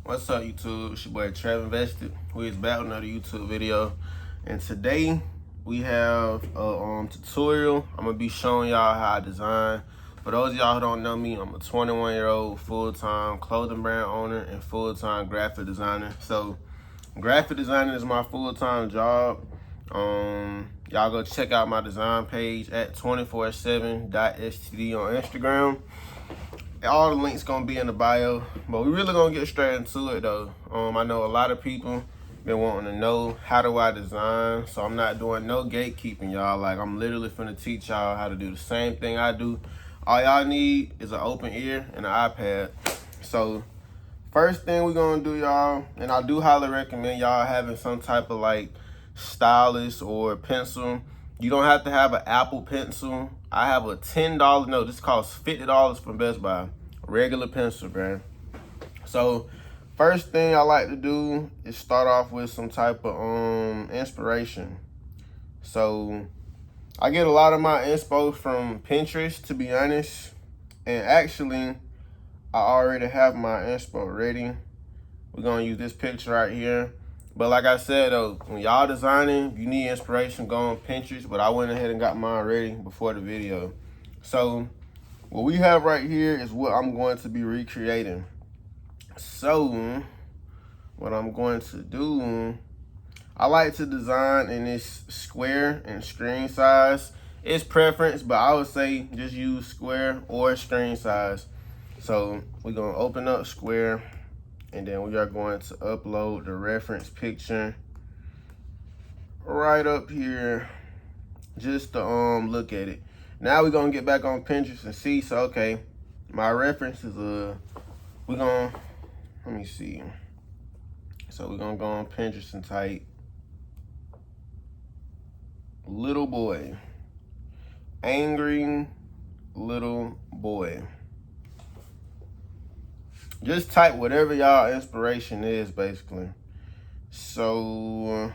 What's up, YouTube? It's your boy Trev.invested. We is back with another YouTube video, and today we have a tutorial. I'm gonna be showing y'all how I design. For those of y'all who don't know me, I'm a 21-year-old full-time clothing brand owner and full-time graphic designer. So graphic designing is my full-time job. Y'all go check out my design page at 247.std on Instagram. All the links gonna be in the bio, but we really gonna get straight into it though. I know a lot of people been wanting to know how do I design, so I'm not doing no gatekeeping, y'all. Like, I'm literally finna teach y'all how to do the same thing I do. All y'all need is an open ear and an iPad. So first thing we gonna do, y'all, and I do highly recommend y'all having some type of like stylus or pencil. You don't have to have an Apple pencil. I have a $10, no, this costs $50 from Best Buy. Regular pencil, man. So first thing I like to do is start off with some type of inspiration. So I get a lot of my inspo from Pinterest, to be honest. And actually, I already have my inspo ready. We're gonna use this picture right here. But like I said though, when y'all designing, you need inspiration, go on Pinterest, but I went ahead and got mine ready before the video. So what we have right here is what I'm going to be recreating. So what I'm going to do, I like to design in this square and screen size. It's preference, but I would say just use square or screen size. So we're gonna open up square, and then we are going to upload the reference picture right up here just to look at it. Now we're gonna get back on Pinterest and see. So okay, my reference is let me see. So we're gonna go on Pinterest and type little boy, angry little boy. Just type whatever y'all inspiration is, basically. So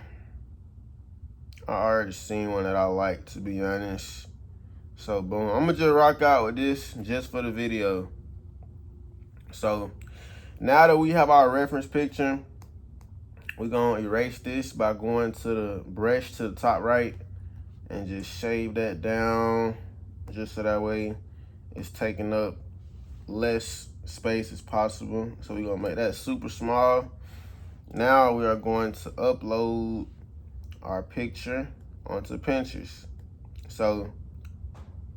I already seen one that I like, to be honest. So boom, I'm gonna just rock out with this just for the video. So now that we have our reference picture, we're gonna erase this by going to the brush to the top right and just shave that down, just so that way it's taking up less space as possible. So we're gonna make that super small. Now we are going to upload our picture onto Pinterest. So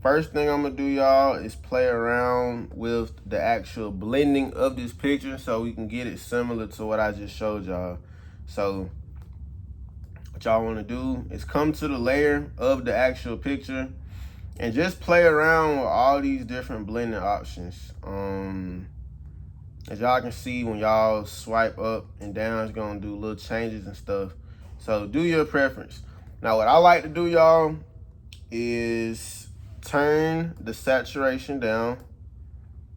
first thing I'm gonna do, y'all, is play around with the actual blending of this picture so we can get it similar to what I just showed y'all. So what y'all wanna do is come to the layer of the actual picture and just play around with all these different blending options. As y'all can see, when y'all swipe up and down, it's gonna do little changes and stuff. So do your preference. Now what I like to do, y'all, is turn the saturation down.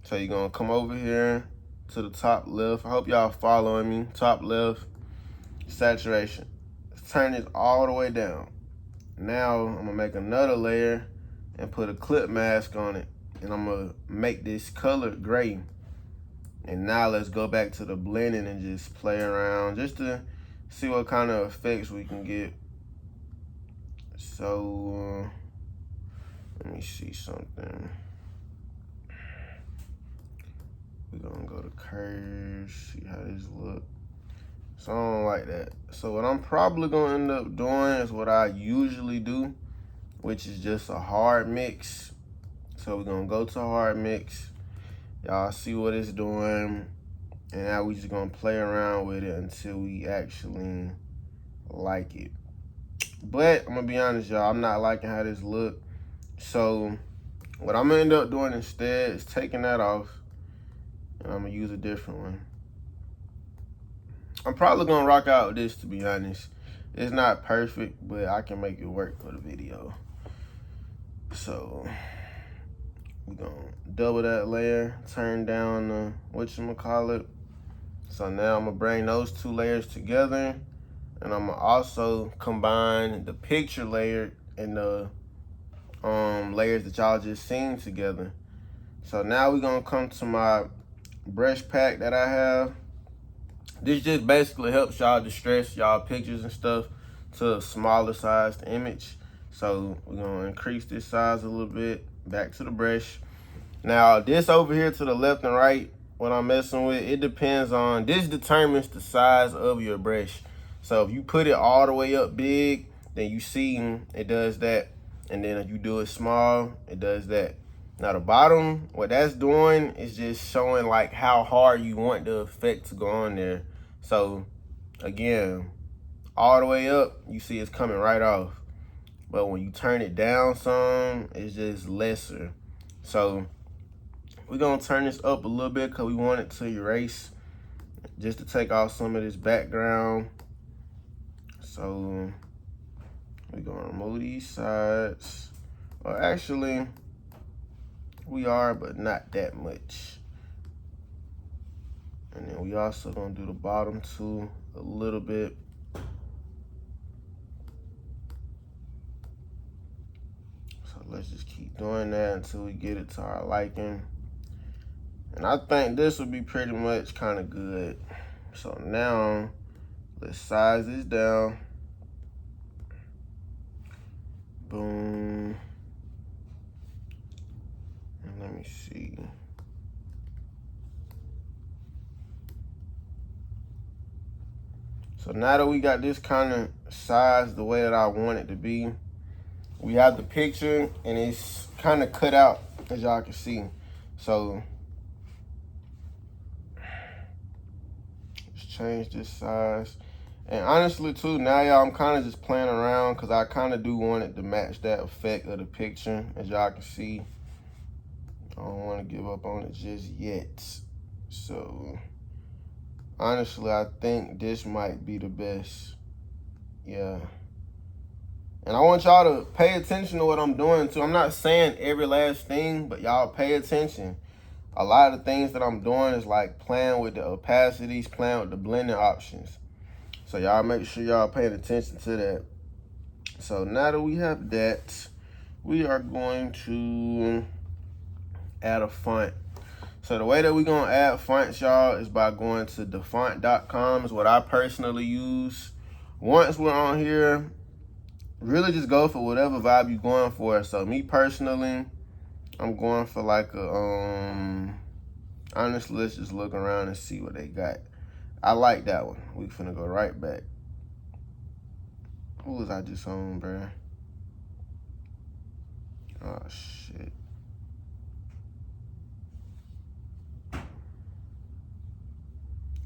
So you're gonna come over here to the top left. I hope y'all following me. Top left, saturation. Turn it all the way down. Now I'm gonna make another layer and put a clip mask on it, and I'm gonna make this color gray. And now let's go back to the blending and just play around just to see what kind of effects we can get. So let me see something. We're gonna go to curves, see how this look. So I don't like that. So what I'm probably gonna end up doing is what I usually do, which is just a hard mix. So we're gonna go to hard mix. Y'all see what it's doing. And now we just gonna play around with it until we actually like it. But I'm gonna be honest, y'all, I'm not liking how this look. So what I'm gonna end up doing instead is taking that off, and I'm gonna use a different one. I'm probably gonna rock out with this, to be honest. It's not perfect, but I can make it work for the video. So we're gonna double that layer, turn down the whatchamacallit. So now I'm gonna bring those two layers together, and I'm gonna also combine the picture layer and the layers that y'all just seen together. So now we're gonna come to my brush pack that I have, This just basically helps y'all distress y'all pictures and stuff to a smaller sized image. So we're gonna increase this size a little bit. Back to the brush. Now this over here to the left and right, what I'm messing with, it depends on, this determines the size of your brush. So if you put it all the way up big, then you see it does that. And then if you do it small, it does that. Now the bottom, what that's doing is just showing like how hard you want the effect to go on there. So again, all the way up, you see it's coming right off. But when you turn it down some, it's just lesser. So we're gonna turn this up a little bit because we want it to erase, just to take off some of this background. So we're gonna remove these sides. Well, actually, we are, but not that much. And then we also gonna do the bottom too, a little bit. So let's just keep doing that until we get it to our liking. And I think this will be pretty much kind of good. So now, let's size this down. Boom. And let me see. So now that we got this kind of size the way that I want it to be, we have the picture and it's kind of cut out, as y'all can see. So let's change this size. And honestly too, now y'all, I'm kind of just playing around because I kind of do want it to match that effect of the picture, as y'all can see. I don't want to give up on it just yet. So honestly, I think this might be the best. Yeah. And I want y'all to pay attention to what I'm doing too. I'm not saying every last thing, but y'all pay attention. A lot of the things that I'm doing is like playing with the opacities, playing with the blending options. So y'all make sure y'all paying attention to that. So now that we have that, we are going to add a font. So the way that we're gonna add fonts, y'all, is by going to thefont.com is what I personally use. Once we're on here, really just go for whatever vibe you're going for. So me personally, I'm going for like a, honestly, let's just look around and see what they got. I like that one. We finna go right back. Who was I just on, bruh? Oh, shit.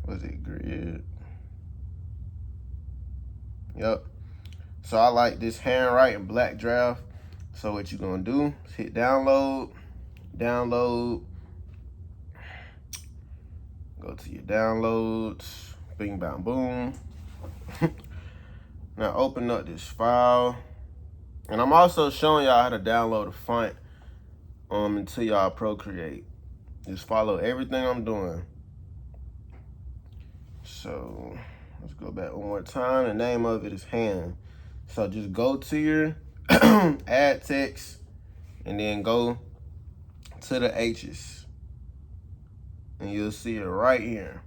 Was it Grid? Yep. So I like this handwriting black draft. So what you gonna do is hit download, download, go to your downloads, bing, bang, boom. Now open up this file. And I'm also showing y'all how to download a font into y'all Procreate. Just follow everything I'm doing. So let's go back one more time. The name of it is hand. So just go to your add text and then go to the H's. And you'll see it right here.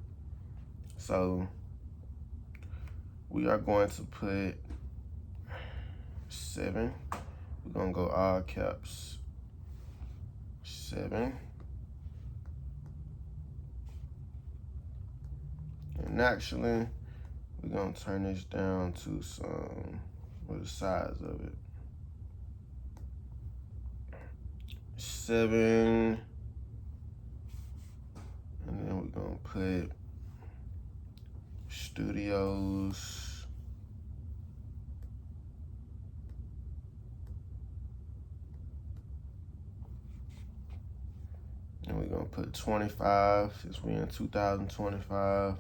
So we are going to put 7. We're gonna go all caps 7. And actually, we're gonna turn this down to some, what the size of it? 7. And then we're gonna put Studios. And we're gonna put 25 since we're in 2025.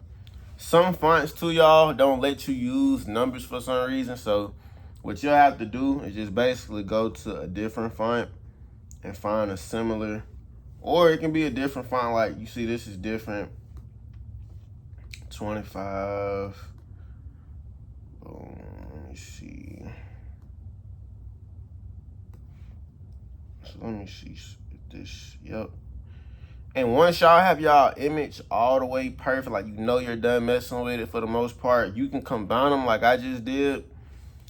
Some fonts too, y'all, don't let you use numbers for some reason. So what you'll have to do is just basically go to a different font and find a similar, or it can be a different font. Like you see, this is different. 25. Let me see. So let me see if this, yep. And once y'all have y'all image all the way perfect, like you know you're done messing with it for the most part, you can combine them like I just did.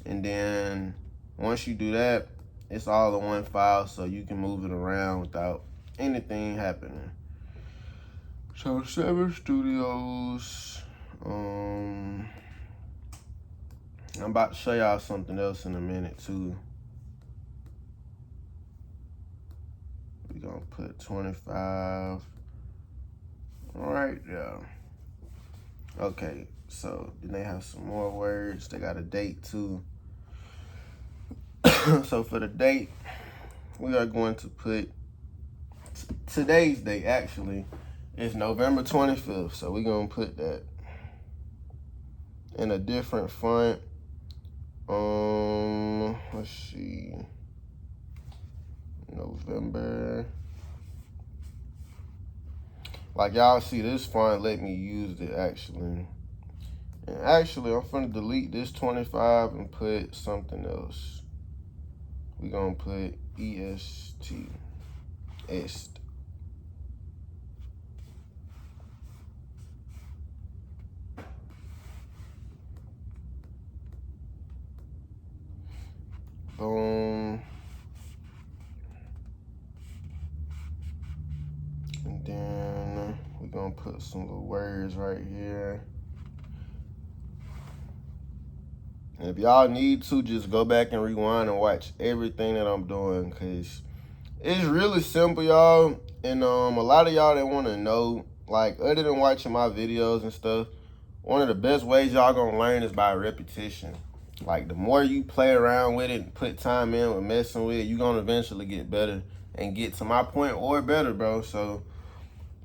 And then once you do that, it's all in one file, so you can move it around without anything happening. So 7 studios. I'm about to show y'all something else in a minute too. We're gonna put 25 right there. Okay, so then they have some more words. They got a date too. So for the date, we are going to put today's date. Actually, it's November 25th. So we're gonna put that in a different font. Let's see. November. Like y'all see, this font let me use it actually. And actually, I'm gonna delete this 25 and put something else. We're gonna put EST. Est. Boom. And then we're gonna put some little words right here. And if y'all need to, just go back and rewind and watch everything that I'm doing, because it's really simple, y'all. And a lot of y'all that want to know, like, other than watching my videos and stuff, one of the best ways y'all gonna learn is by repetition. Like, the more you play around with it and put time in with messing with it, you're gonna eventually get better and get to my point or better, bro. So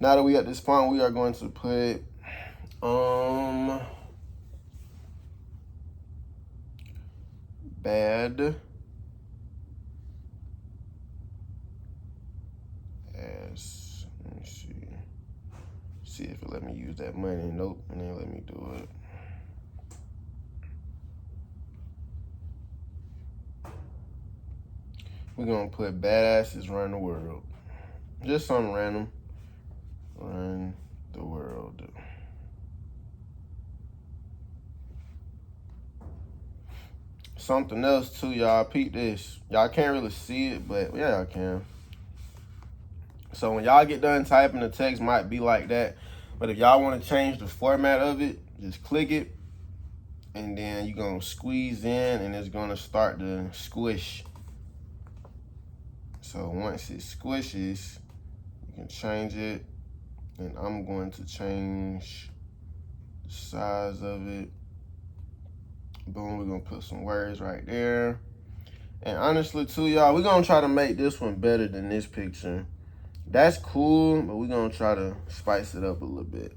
now that we at this point, we are going to put bad as, let me see if it let me use that money. Nope, and then let me do it. We're gonna put badasses run the world. Just something random. Run the world. Something else too, y'all. Peep this. Y'all can't really see it, but yeah, y'all can. So when y'all get done typing, the text might be like that. But if y'all want to change the format of it, just click it. And then you're going to squeeze in and it's going to start to squish. So once it squishes, you can change it. And I'm going to change the size of it. Boom, we're going to put some words right there. And honestly too, y'all, we're going to try to make this one better than this picture. That's cool, but we're going to try to spice it up a little bit.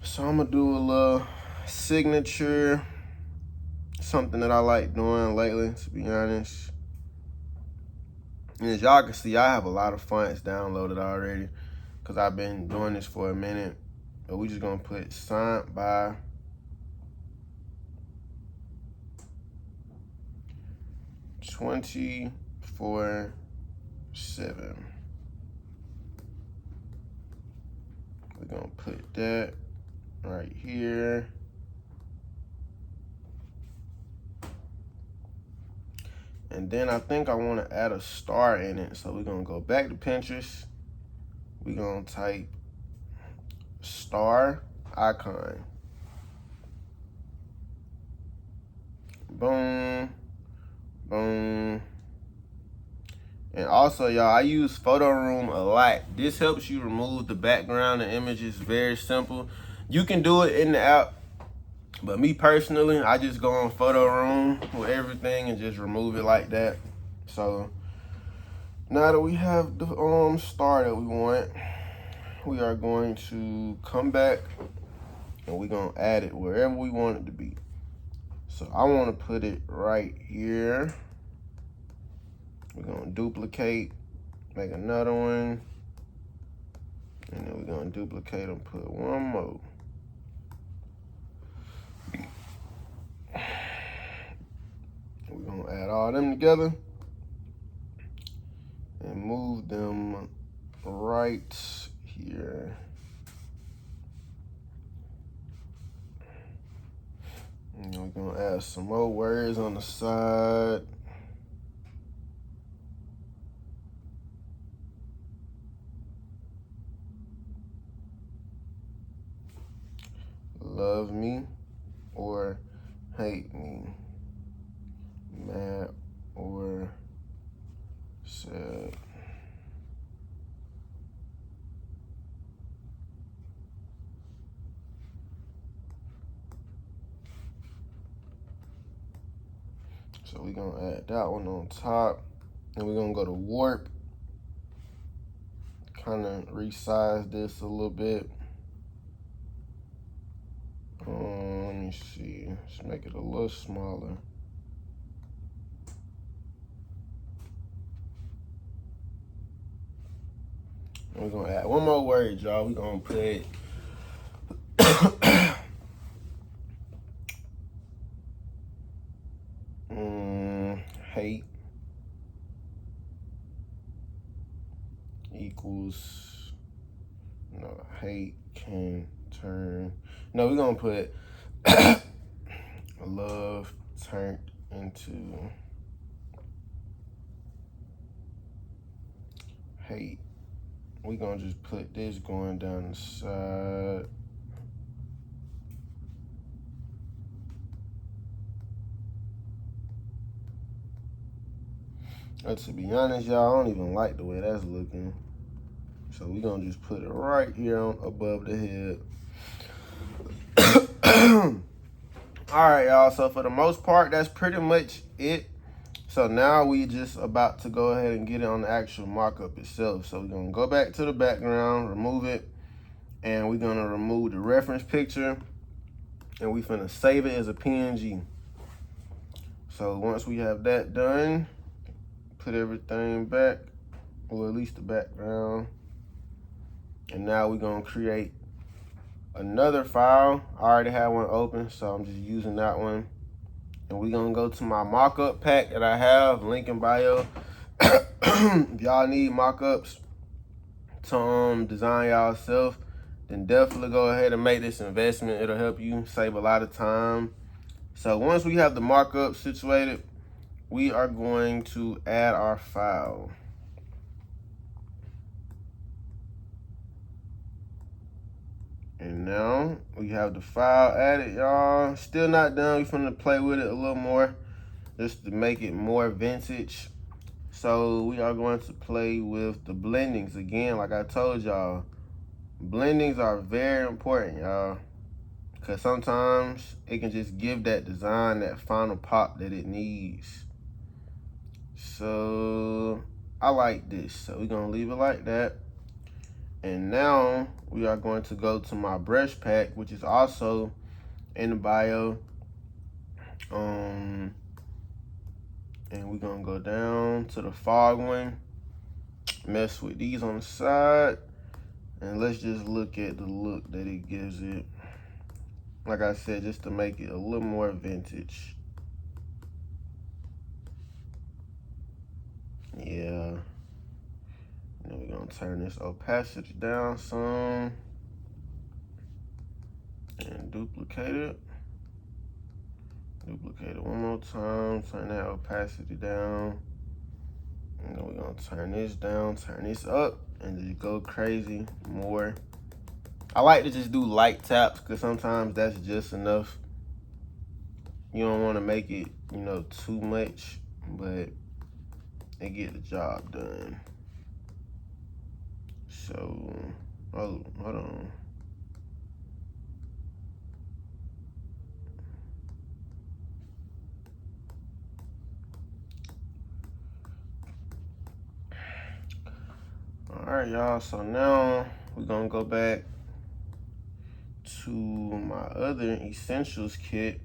So I'm going to do a little signature, something that I like doing lately, to be honest. And as y'all can see, I have a lot of fonts downloaded already because I've been doing this for a minute. But we just going to put signed by $24/7. We're going to put that right here. And then I think I want to add a star in it. So we're going to go back to Pinterest. We're going to type star icon. Boom. Boom. And also, y'all, I use Photo Room a lot. This helps you remove the background and images. Very simple. You can do it in the app, but me personally, I just go on Photo Room with everything and just remove it like that. So now that we have the star that we want, we are going to come back and we're gonna add it wherever we want it to be. So I want to put it right here. We're gonna duplicate, make another one, and then we're gonna duplicate and put one more. We're gonna add all them together and move them right here. And we're gonna add some more words on the side. Love me or hate me. Mad or sad. So we're gonna add that one on top. And we're gonna go to warp. Kind of resize this a little bit. Let me see. Let's make it a little smaller. And we're gonna add one more word, y'all. We're gonna put hate equals, no, hate can turn, no, we're gonna put love turned into hate. We're gonna just put this going down the side. To be honest, y'all, I don't even like the way that's looking. So we're gonna just put it right here on above the head. All right, y'all, so for the most part, that's pretty much it. So now we just about to go ahead and get it on the actual mock-up itself. So we're gonna go back to the background, remove it, and we're gonna remove the reference picture, and we finna save it as a PNG. So once we have that done, put everything back, or at least the background. And now we're gonna create another file. I already have one open, so I'm just using that one. And we're gonna go to my mockup pack that I have, link in bio. If y'all need mockups to design y'allself, then definitely go ahead and make this investment. It'll help you save a lot of time. So once we have the markup situated, we are going to add our file. And now we have the file added, y'all. Still not done. We're finna play with it a little more just to make it more vintage. So we are going to play with the blendings again. Like I told y'all, blendings are very important, y'all, because sometimes it can just give that design that final pop that it needs. So I like this, so we're gonna leave it like that. And now we are going to go to my brush pack, which is also in the bio. And we're gonna go down to the fog one, mess with these on the side, and let's just look at the look that it gives it. Like I said, just to make it a little more vintage. Yeah. Then we're gonna turn this opacity down some and duplicate it. Duplicate it one more time, turn that opacity down. And then we're gonna turn this down, turn this up, and just go crazy more. I like to just do light taps because sometimes that's just enough. You don't want to make it, you know, too much, but it get the job done. So, oh, hold on. All right, y'all, so now we're gonna go back to my other essentials kit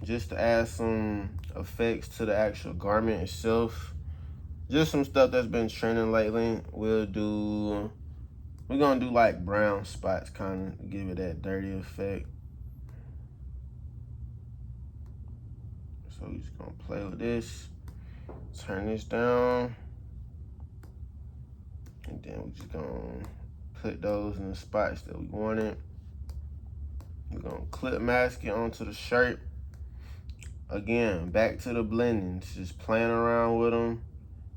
just to add some effects to the actual garment itself. Just some stuff that's been trending lately. We're gonna do like brown spots, kind of give it that dirty effect. So we're just gonna play with this, turn this down, And then we're just gonna put those in the spots that we wanted. We're gonna clip mask it onto the shirt. Again, back to the blendings, just playing around with them.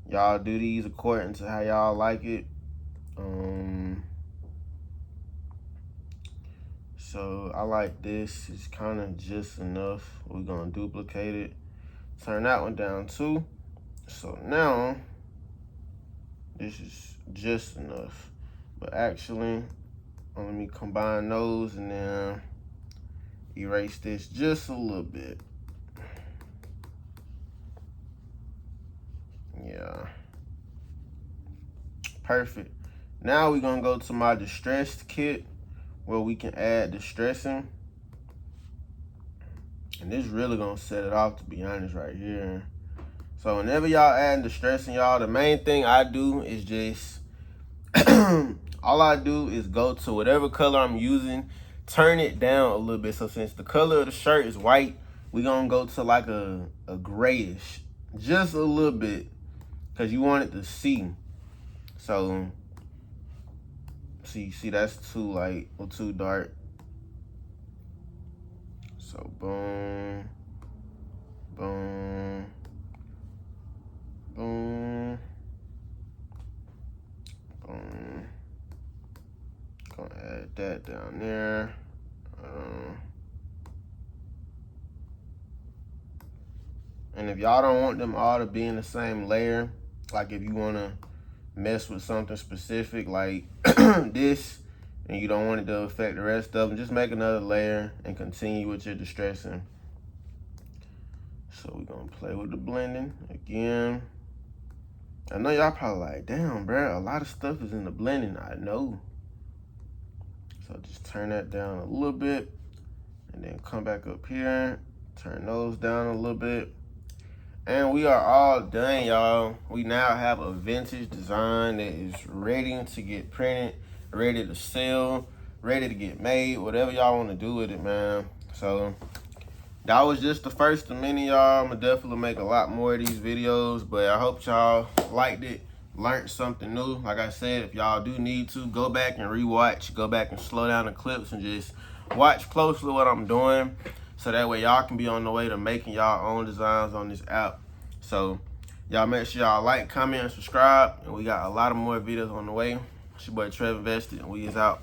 Y'all do these according to how y'all like it. So I like this, it's kind of just enough. We're gonna duplicate it, turn that one down too. So now, this is just enough. But actually, let me combine those and then erase this just a little bit. Yeah. Perfect. Now we're gonna go to my distressed kit where we can add distressing. And this really gonna set it off, to be honest, right here. So whenever y'all adding distressing, y'all, the main thing I do is just, all I do is go to whatever color I'm using, turn it down a little bit. So since the color of the shirt is white, we gonna go to like a grayish, just a little bit, because you want it to see. So see that's too light or too dark. So boom, boom, boom, boom. Gonna add that down there. And if y'all don't want them all to be in the same layer, like if you wanna mess with something specific like this, and you don't want it to affect the rest of them, just make another layer and continue with your distressing. So we're gonna play with the blending again. I know y'all probably like, damn, bro, a lot of stuff is in the blending. I know. So just turn that down a little bit and then come back up here, turn those down a little bit. And we are all done, y'all. We now have a vintage design that is ready to get printed, ready to sell, ready to get made, whatever y'all want to do with it, man. So that was just the first of many, y'all. I'm gonna definitely make a lot more of these videos, but I hope y'all liked it, learned something new. Like I said, if y'all do need to, go back and rewatch, go back and slow down the clips and just watch closely what I'm doing, so that way y'all can be on the way to making y'all own designs on this app. So y'all make sure y'all like, comment, and subscribe, and we got a lot of more videos on the way. It's your boy Trev.invested, and we is out.